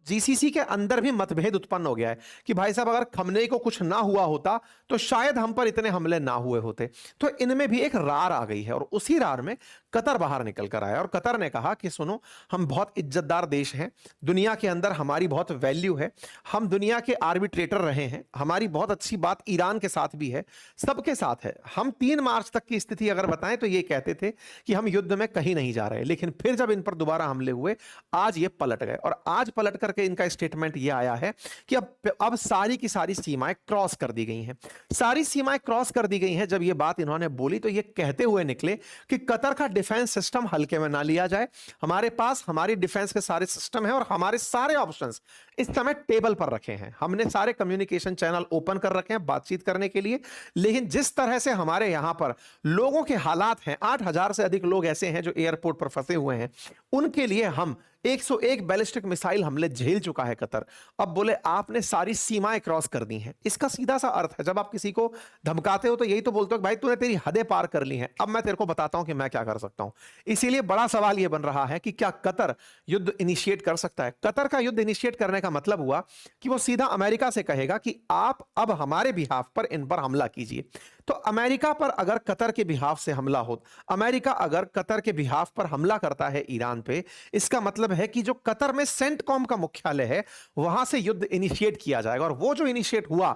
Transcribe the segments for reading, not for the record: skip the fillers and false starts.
GCC के अंदर भी मतभेद उत्पन्न हो गया है कि भाई साहब अगर खमनेई को कुछ ना हुआ होता तो शायद हम पर इतने हमले ना हुए होते। तो इनमें भी एक रार आ गई है और उसी रार में कतर बाहर निकल कर आया और कतर ने कहा कि सुनो, हम बहुत इज्जतदार देश हैं, दुनिया के अंदर हमारी बहुत वैल्यू है, हम दुनिया के आर्बिट्रेटर रहे हैं, हमारी बहुत अच्छी बात ईरान के साथ भी है, सबके साथ है। हम 3 मार्च तक की स्थिति अगर बताएं तो ये कहते थे कि हम युद्ध में कहीं नहीं जा रहे, लेकिन फिर जब इन पर दोबारा हमले हुए आज ये पलट गए और आज पलट करके इनका स्टेटमेंट ये आया है कि अब सारी की सारी सीमाएं क्रॉस कर दी गई हैं। सारी सीमाएं क्रॉस कर दी गई हैं। जब ये बात इन्होंने बोली तो ये कहते हुए निकले कि कतर का डिफेंस सिस्टम हल्के में ना लिया जाए, हमारे पास हमारी डिफेंस के सारे सिस्टम हैं और हमारे सारे ऑप्शंस इस समय टेबल पर रखे हैं, हमने सारे कम्युनिकेशन चैनल ओपन कर रखे हैं बातचीत करने के लिए। लेकिन जिस तरह से हमारे यहां पर लोगों के हालात हैं, 8,000 से अधिक लोग ऐसे हैं जो एयरपोर्ट पर फंसे हुए हैं, उनके लिए हम 101 बैलिस्टिक मिसाइल हमले झेल चुका है कतर। अब बोले आपने सारी सीमाएं क्रॉस कर दी हैं। इसका सीधा सा अर्थ है, जब आप किसी को धमकाते हो तो यही तो बोलते हो कि भाई तूने तेरी हदें पार कर ली हैं, अब मैं तेरे को बताता हूं कि मैं क्या कर सकता हूं। इसीलिए बड़ा सवाल यह बन रहा है कि क्या कतर युद्ध इनिशिएट कर सकता है। कतर का युद्ध इनिशिएट करने का मतलब हुआ कि वो सीधा अमेरिका से कहेगा कि आप अब हमारे बिहाफ पर इन पर हमला कीजिए। तो अमेरिका पर अगर कतर के बिहाफ से हमला हो, अमेरिका अगर कतर के बिहाफ पर हमला करता है ईरान पे, इसका मतलब है कि जो कतर में सेंटकॉम का मुख्यालय है वहां से युद्ध इनिशिएट किया जाएगा और वो जो इनिशिएट हुआ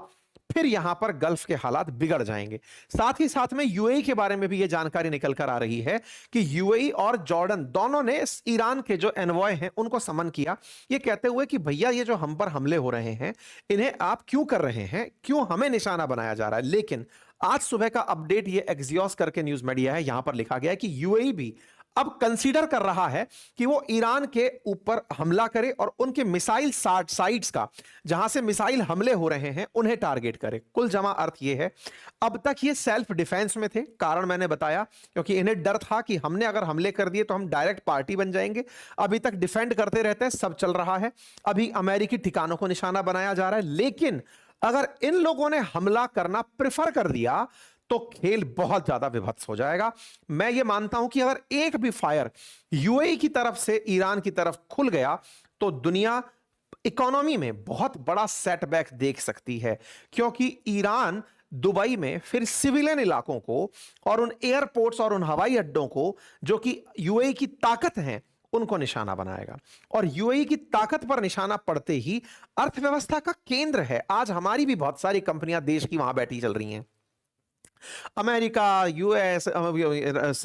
फिर यहां पर गल्फ के हालात बिगड़ जाएंगे। साथ ही साथ में यूएई के बारे में भी यह जानकारी निकल कर आ रही है कि यूएई और जॉर्डन दोनों ने ईरान के जो एनवॉय हैं उनको समन किया, ये कहते हुए कि भैया ये जो हम पर हमले हो रहे हैं इन्हें आप क्यों कर रहे हैं, क्यों हमें निशाना बनाया जा रहा है। लेकिन आज सुबह का अपडेट ये एक्सियोस करके न्यूज मीडिया है, यहां पर लिखा गया है कि यूएई भी अब कंसीडर कर रहा है कि वो ईरान के ऊपर हमला करे और उनके मिसाइल साइट्स का, जहां से मिसाइल हमले हो रहे हैं, उन्हें टारगेट करे। कुल जमा अर्थ ये है, अब तक ये सेल्फ डिफेंस में थे, कारण मैंने बताया, क्योंकि इन्हें डर था कि हमने अगर हमले कर दिए तो हम डायरेक्ट पार्टी बन जाएंगे। अभी तक डिफेंड करते रहते हैं, सब चल रहा है, अभी अमेरिकी ठिकानों को निशाना बनाया जा रहा है। लेकिन अगर इन लोगों ने हमला करना प्रेफर कर दिया तो खेल बहुत ज्यादा विभत्स हो जाएगा। मैं यह मानता हूं कि अगर एक भी फायर यूएई की तरफ से ईरान की तरफ खुल गया तो दुनिया इकोनॉमी में बहुत बड़ा सेटबैक देख सकती है, क्योंकि ईरान दुबई में फिर सिविलियन इलाकों को और उन एयरपोर्ट्स और उन हवाई अड्डों को जो कि यूएई की ताकत हैं उनको निशाना बनाएगा। और यूएई की ताकत पर निशाना पड़ते ही अर्थव्यवस्था का केंद्र है, आज हमारी भी बहुत सारी कंपनियां देश की वहां बैठी चल रही हैं। अमेरिका, यूएस,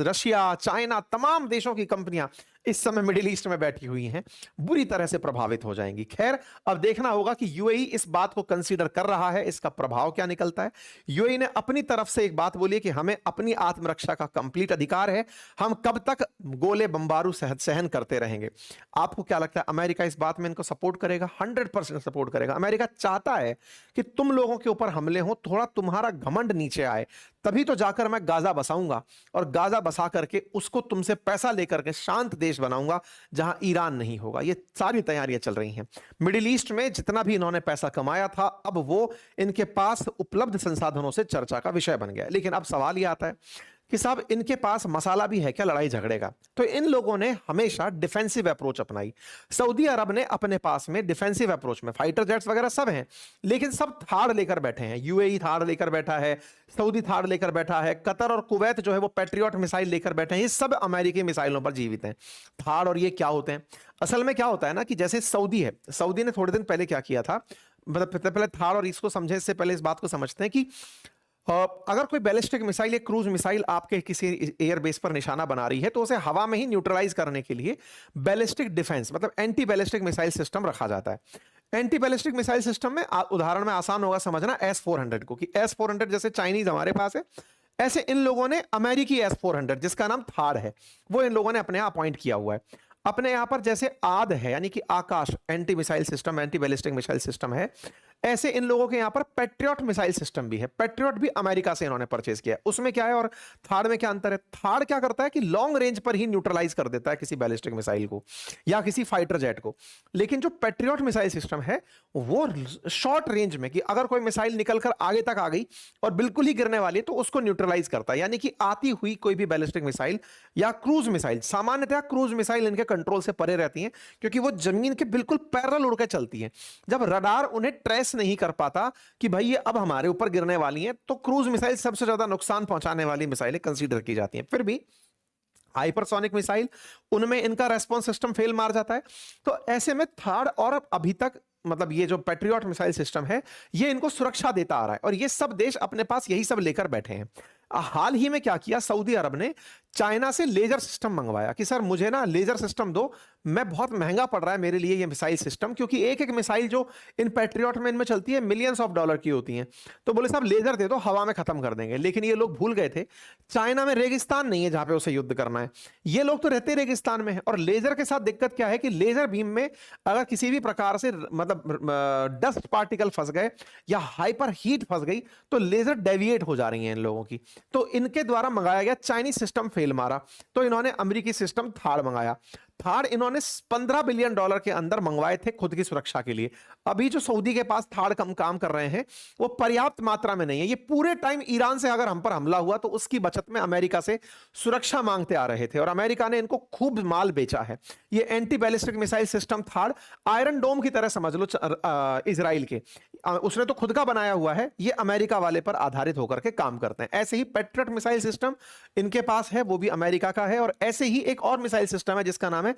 रशिया, चाइना, तमाम देशों की कंपनियां इस समय मिडिल ईस्ट में बैठी हुई हैं, बुरी तरह से प्रभावित हो जाएंगी। खैर, अब देखना होगा कि यूएई इस बात को कंसीडर कर रहा है, इसका प्रभाव क्या निकलता है। यूएई ने अपनी तरफ से एक बात बोली कि हमें अपनी आत्मरक्षा का कंप्लीट अधिकार है, हम कब तक गोले बमबारू सहन करते रहेंगे। आपको क्या लगता है, अमेरिका इस बात में इनको सपोर्ट करेगा? 100% सपोर्ट करेगा। अमेरिका चाहता है कि तुम लोगों के ऊपर हमले हो, थोड़ा तुम्हारा घमंड नीचे आए, तभी तो जाकर मैं गाजा बसाऊंगा और गाजा बसा करके उसको तुमसे पैसा लेकर के शांत देश बनाऊंगा जहां ईरान नहीं होगा। ये सारी तैयारियां चल रही हैं। मिडिल ईस्ट में जितना भी इन्होंने पैसा कमाया था, अब वो इनके पास उपलब्ध संसाधनों से चर्चा का विषय बन गया। लेकिन अब सवाल यह आता है कि साहब इनके पास मसाला भी है क्या लड़ाई झगड़े का? तो इन लोगों ने हमेशा डिफेंसिव अप्रोच अपनाई। सऊदी अरब ने अपने पास में डिफेंसिव अप्रोच में फाइटर जेट्स वगैरह सब हैं, लेकिन सब थाड़ लेकर बैठे हैं। यूएई थाड़ लेकर बैठा है, सऊदी थाड़ लेकर बैठा है, कतर और कुवैत जो है वो पैट्रियट मिसाइल लेकर बैठे हैं। ये सब अमेरिकी मिसाइलों पर जीवित हैं। थाड़ और ये क्या होते हैं? असल में क्या होता है ना कि जैसे सऊदी है, सऊदी ने थोड़े दिन पहले क्या किया था, मतलब पहले थाड़ और इसको समझे, इससे पहले इस बात को समझते हैं कि अगर कोई बैलिस्टिक मिसाइल या क्रूज मिसाइल आपके किसी एयरबेस पर निशाना बना रही है तो उसे हवा में ही न्यूट्रलाइज करने के लिए बैलिस्टिक डिफेंस मतलब एंटी बैलिस्टिक मिसाइल सिस्टम रखा जाता है। एंटी बैलिस्टिक मिसाइल सिस्टम में उदाहरण में आसान होगा समझना S-400 को, कि S-400 जैसे चाइनीज हमारे पास है, ऐसे इन लोगों ने अमेरिकी S-400 जिसका नाम थाड़ है वो इन लोगों ने अपने यहां अपॉइंट किया हुआ है। अपने यहां पर जैसे आद है यानी कि Akash anti missile system, anti ballistic missile system है, ऐसे इन लोगों के यहां पर पैट्रियट मिसाइल सिस्टम भी है। पैट्रियट भी अमेरिका से इन्होंने परचेज किया है। उसमें क्या है और थार्ड में क्या अंतर है? थार्ड क्या करता है कि लॉन्ग रेंज पर ही न्यूट्रलाइज कर देता है किसी बैलिस्टिक मिसाइल को या किसी फाइटर जेट को। लेकिन जो पैट्रियट मिसाइल सिस्टम है वो शॉर्ट रेंज में, कि अगर कोई मिसाइल निकलकर आगे तक आ गई और बिल्कुल ही गिरने वाली है तो उसको न्यूट्रलाइज करता है। यानी कि आती हुई कोई भी बैलिस्टिक मिसाइल या क्रूज मिसाइल, सामान्यतः क्रूज मिसाइल इनके कंट्रोल से परे रहती हैं क्योंकि वो जमीन के बिल्कुल पैरेलल उड़ के चलती हैं। जब रडार उन्हें ट्रेस नहीं कर पाता कि भाई ये अब हमारे ऊपर गिरने वाली हैं, तो क्रूज मिसाइल सबसे ज्यादा नुकसान पहुंचाने वाली मिसाइलें कंसीडर की जाती हैं। फिर भी हाइपरसोनिक मिसाइल, उनमें इनका रेस्पॉन्स सिस्टम फेल मार जाता है। तो ऐसे में थर्ड और अभी तक मतलब ये जो पैट्रियट मिसाइल सिस्टम है ये इनको सुरक्षा देता आ रहा है और ये सब देश अपने पास यही सब लेकर बैठे हैं। हाल ही में क्या किया, सऊदी अरब ने चाइना से लेजर सिस्टम मंगवाया कि सर मुझे ना लेजर सिस्टम दो, मैं बहुत महंगा पड़ रहा है मेरे लिए ये मिसाइल सिस्टम, क्योंकि एक एक मिसाइल जो इन पैट्रियट में इनमें चलती है मिलियंस ऑफ डॉलर की होती हैं। तो बोले साहब लेजर दे दो, हवा में खत्म कर देंगे। लेकिन ये लोग भूल गए थे चाइना में रेगिस्तान नहीं है जहां पे उसे युद्ध करना है। ये लोग तो रहते रेगिस्तान में है और लेजर के साथ दिक्कत क्या है कि लेजर बीम में अगर किसी भी प्रकार से मतलब डस्ट पार्टिकल फंस गए या हाइपर हीट फंस गई तो लेजर डेविएट हो जा रही है इन लोगों की। तो इनके द्वारा मंगाया गया चाइनीज सिस्टम फेल मारा, तो इन्होंने अमेरिकी सिस्टम थार्ड मंगाया। थार्ड इन्होंने $15 बिलियन के अंदर मंगवाए थे खुद की सुरक्षा के लिए। अभी जो सऊदी के पास थार्ड काम कर रहे हैं वो पर्याप्त मात्रा में नहीं है। ये पूरे टाइम ईरान से अगर हम पर हमला हुआ तो उसकी बचत में अमेरिका से सुरक्षा मांगते आ रहे थे और अमेरिका ने इनको खूब माल बेचा है। ये एंटी बैलिस्टिक मिसाइल सिस्टम थार्ड आयरन डोम की तरह समझ लो इजराइल के, उसने तो खुद का बनाया हुआ है, ये अमेरिका वाले पर आधारित होकर के काम करते हैं। ऐसे ही पैट्रियट मिसाइल सिस्टम इनके पास है, वो भी अमेरिका का है। और ऐसे ही एक और मिसाइल सिस्टम है जिसका नाम है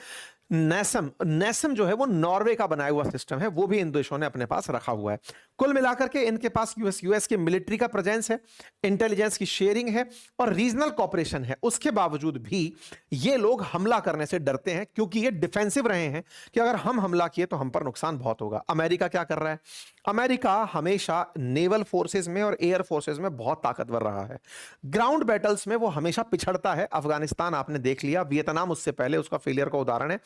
नेसम। नेसम जो है वो नॉर्वे का बनाया हुआ सिस्टम है, वो भी इन देशों ने अपने पास रखा हुआ है। कुल मिलाकर के इनके पास यूएस की मिलिट्री का प्रेजेंस है, इंटेलिजेंस की शेयरिंग है और रीजनल कॉपरेशन है। उसके बावजूद भी ये लोग हमला करने से डरते हैं क्योंकि ये डिफेंसिव रहे हैं कि अगर हम हमला किए तो हम पर नुकसान बहुत होगा। अमेरिका क्या कर रहा है? अमेरिका हमेशा नेवल फोर्सेस में और एयर फोर्सेस में बहुत ताकतवर रहा है। ग्राउंड बैटल्स में वो हमेशा पिछड़ता है। अफगानिस्तान आपने देख लिया, वियतनाम उससे पहले उसका फेलियर का उदाहरण है।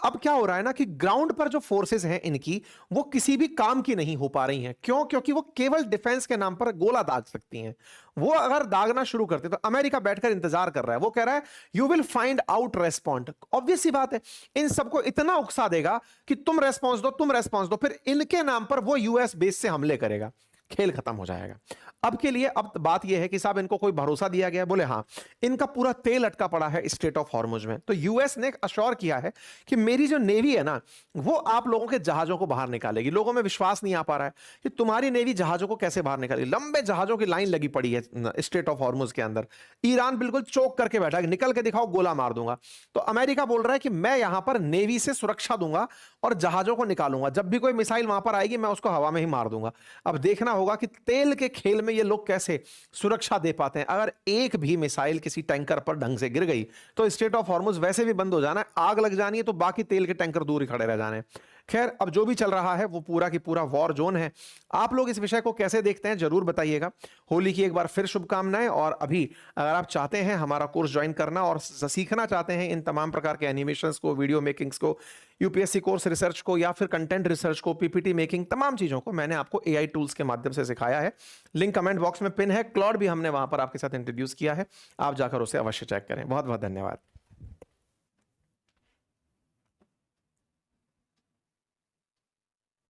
अब क्या हो रहा है ना कि ग्राउंड पर जो फोर्सेस हैं इनकी वो किसी भी काम की नहीं हो पा रही हैं। क्यों? क्योंकि वो केवल डिफेंस के नाम पर गोला दाग सकती हैं। वो अगर दागना शुरू करते तो अमेरिका बैठकर इंतजार कर रहा है, वो कह रहा है you will find out respond. Obvious सी बात है, इन सबको इतना उकसा देगा कि तुम रेस्पॉन्स दो, तुम रेस्पॉन्स दो, फिर इनके नाम पर वो यूएस बेस से हमले करेगा, खेल खत्म हो जाएगा। अब के लिए अब बात यह है कि साहब इनको कोई भरोसा दिया गया? बोले हाँ, इनका पूरा तेल अटका पड़ा है स्ट्रेट ऑफ हॉर्मुज में। तो यूएस ने अश्योर किया है कि मेरी जो नेवी है ना वो आप लोगों के जहाजों को बाहर निकालेगी। लोगों में विश्वास नहीं आ पा रहा है कि तुम्हारी नेवी जहाजों को कैसे बाहर निकालेगी। लंबे जहाजों की लाइन लगी पड़ी है स्ट्रेट ऑफ हॉर्मुज के अंदर। ईरान बिल्कुल चौक करके बैठा है, निकल के दिखाओ गोला मार दूंगा। तो अमेरिका बोल रहा है कि मैं यहां पर नेवी से सुरक्षा दूंगा और जहाजों को निकालूंगा। जब भी कोई मिसाइल वहां पर आएगी मैं उसको हवा में ही मार दूंगा। अब देखना होगा कि तेल के खेल में ये लोग कैसे सुरक्षा दे पाते हैं। अगर एक भी मिसाइल किसी टैंकर पर ढंग से गिर गई तो स्ट्रेट ऑफ हॉर्मुज वैसे भी बंद हो जाना है, आग लग जानी है तो बाकी तेल के टैंकर दूर ही खड़े रह जाने। खैर, अब जो भी चल रहा है वो पूरा की पूरा वॉर जोन है। आप लोग इस विषय को कैसे देखते हैं जरूर बताइएगा। होली की एक बार फिर शुभकामनाएं। और अभी अगर आप चाहते हैं हमारा कोर्स ज्वाइन करना और सीखना चाहते हैं इन तमाम प्रकार के एनिमेशंस को, वीडियो मेकिंग्स को, यूपीएससी कोर्स रिसर्च को या फिर कंटेंट रिसर्च को, पीपीटी मेकिंग, तमाम चीजों को मैंने आपको एआई टूल्स के माध्यम से सिखाया है। लिंक कमेंट बॉक्स में पिन है। क्लॉड भी हमने वहां पर आपके साथ इंट्रोड्यूस किया है, आप जाकर उसे अवश्य चेक करें। बहुत बहुत धन्यवाद।